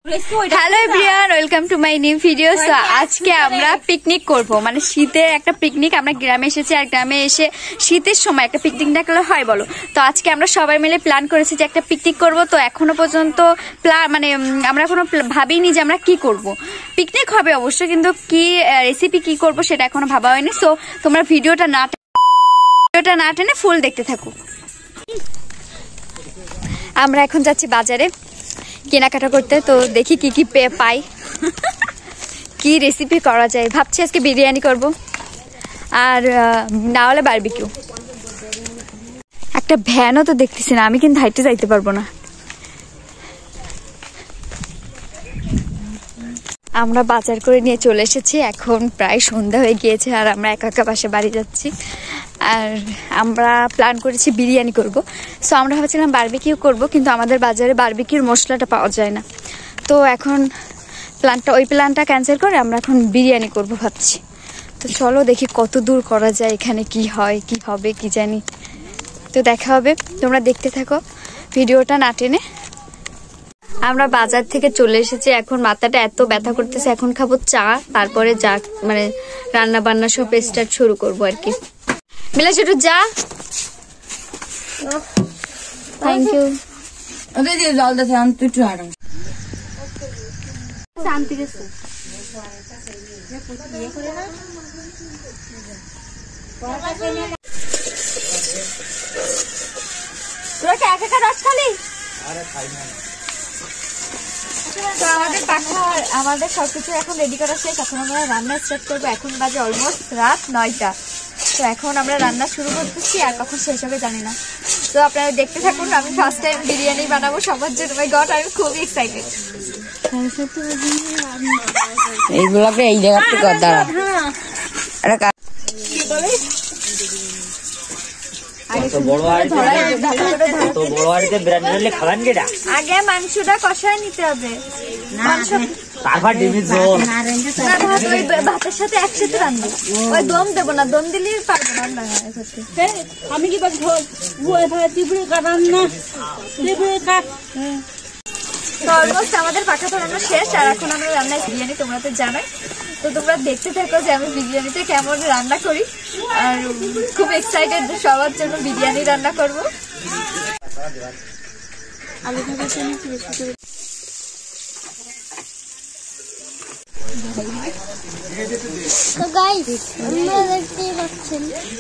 Hello everyone, welcome to my new video. So আজকে আমরা picnic করব, মানে শীতের একটা পিকনিক। আমরা গ্রামে এসেছি, আর গ্রামে এসে শীতের সময় একটা পিকনিক না করলে হয় বলো? তো আজকে আমরা সবাই মিলে প্ল্যান করেছি যে একটা পিকনিক করব। তো এখনো পর্যন্ত মানে আমরা কোনো ভাবিনি যে আমরা কি করব। পিকনিক হবে অবশ্য, কিন্তু কি রেসিপি কি করব সেটা এখনো ভাবা হয়নি। সো তোমরা ভিডিওটা না টেনে ফুল দেখতে থাকো। আমরা এখন যাচ্ছি বাজারে কেনাকাটা করতে। তো দেখি কি কি পাই, কি রেসিপি করা যায়। ভাবছি আজকে বিরিয়ানি করব, আর না হলে বারবিকিউ। একটা ভ্যানও তো দেখতেছি না, আমি কিন্তু হাইটে যাইতে পারবো না। আমরা বাজার করে নিয়ে চলে এসেছি, এখন প্রায় সন্ধ্যা হয়ে গিয়েছে, আর আমরা একা একা বাসে বাড়ি যাচ্ছি। আর আমরা প্ল্যান করেছি বিরিয়ানি করব। সো আমরা ভাবছিলাম বারবিকিউ করব, কিন্তু আমাদের বাজারে বারবিকিউর মশলাটা পাওয়া যায় না। তো এখন ওই প্ল্যানটা ক্যান্সেল করে আমরা এখন বিরিয়ানি করব ভাবছি। তো চলো দেখি কত দূর করা যায়, এখানে কি হয় কি হবে কি জানি। তো দেখা হবে, তোমরা দেখতে থাকো ভিডিওটা না টেনে। আমরা বাজার থেকে চলে এসেছি, এখন মাথাটা এত ব্যথা করতেছে। এখন খাবো চা, তারপরে যা মানে রান্না বান্না সব স্টার্ট শুরু করবো আর কি। বিলাস একটু যা, থ্যাংক ইউ। জল দেখে একটু হাঁটাম শান্তি গেছে। তোরা কি একা একা রস খালি? তো আমাদের সবকিছু এখন রেডি করা শেষ। এখন আমরা রান্না স্টার্ট করবো। এখন বাজে অলমোস্ট রাত 9টা। তো এখন আমরা রান্না শুরু করতেছি, আর কখন শেষ হবে জানি না। তো আপনারা দেখতে থাকুন। আমি ফার্স্ট টাইম বিরিয়ানি বানাবো সবার জন্য। মাই গড, আমি খুবই এক্সাইটেড। এইগুলোকে এই জায়গাতে কর, দাঁড়া। আগে মাংসটা কষায় নিতে হবে, ভাতের সাথে একসাথে রান্না। ওই দম দেবো না, দম দিলে পারবো না। আমি কি অলমোস্ট আমাদের পাখা ধরানো শেষ, আর এখন আমরা রান্নায় বিরিয়ানি তোমরা তো জানাই। তো তোমরা দেখতে থাকো যে আমি বিরিয়ানিতে কেমন রান্না করি, আর খুব এক্সাইটেড সবার জন্য বিরিয়ানি রান্না করবো।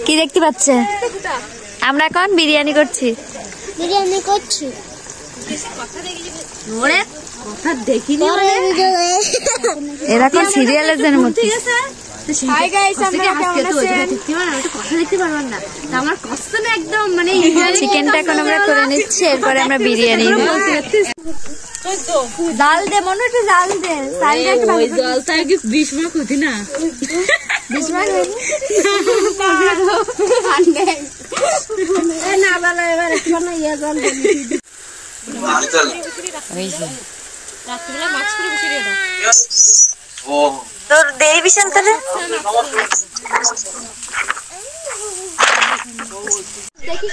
কি দেখতে পাচ্ছে? আমরা এখন বিরিয়ানি করছি। এরকম সিরিয়ালের জন্য চিকেনটা এখন আমরা করে নিচ্ছি, এরপরে আমরা বিরিয়ানি। জাল দে মনে, একটু জাল দে। তোর দেরি বিশাল তাহলে।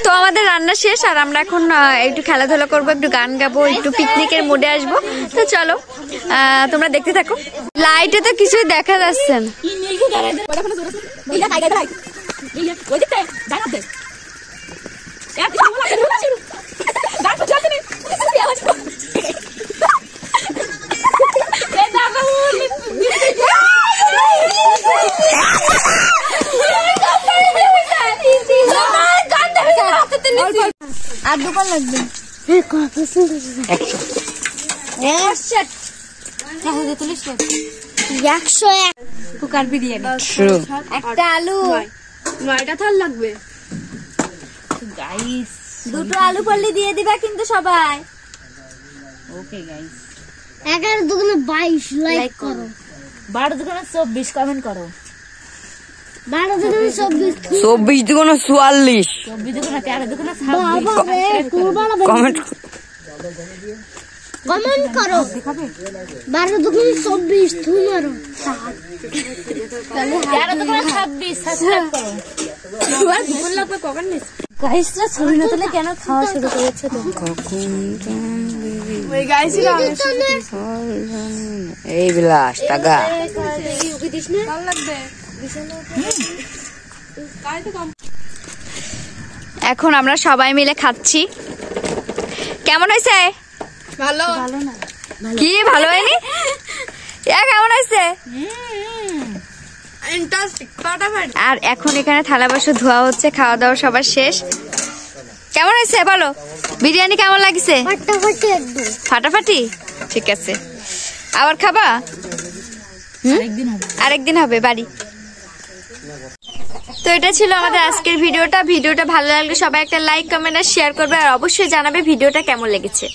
তো আমাদের রান্না শেষ, আর আমরা এখন একটু খেলাধুলা করবো, একটু গান গাবো, একটু পিকনিকের মুডে আসবো। তো চলো তোমরা দেখতে থাকো। লাইটে তো কিছুই দেখা যাচ্ছে না। আর দোকান লাগবে কুকার বিরিয়ানি, একটা আলু, 9টা থাল লাগবে। গাইস 2টো আলু পড়লে দিয়ে দিবা কিন্তু সবাই। ওকে গাইস, 11 দুগুণে 22 লাইক করো, 12 দুগুণে 24 কমেন্ট করো, 12 দুগুণে 24, 24 দুগুণে 44, 24 দুগুণে 13 দুগুণে 26 কমেন্ট করো। 12 দুগুণে 24 তুমি মারো, 13 দুগুণে 26 সাবস্ক্রাইব করো। গাইসরা ছবি না তুলে কেন খাওয়া শুরু করেছে? তো ওই গাইসরা এই বিলাস টাকা এখন আমরা সবাই মিলে খাচ্ছি। কেমন হয়েছে? ভালো না কি ভালো হয়নি? কেমন হয়েছে? আর এখন এখানে থালা বাসন ধোয়া হচ্ছে, খাওয়া দাওয়া সবার শেষ। কেমন হয়েছে বলো? বিরিয়ানি কেমন লাগছে? ফাটাফাটি একদম ফাটাফাটি। ঠিক আছে, আবার খাবা? আরেকদিন হবে বাড়ি। তো এটা ছিল আমাদের আজকের ভিডিওটা। ভিডিওটা ভালো লাগলে সবাই একটা লাইক, কমেন্ট আর শেয়ার করবে, আর অবশ্যই জানাবে ভিডিওটা কেমন লেগেছে।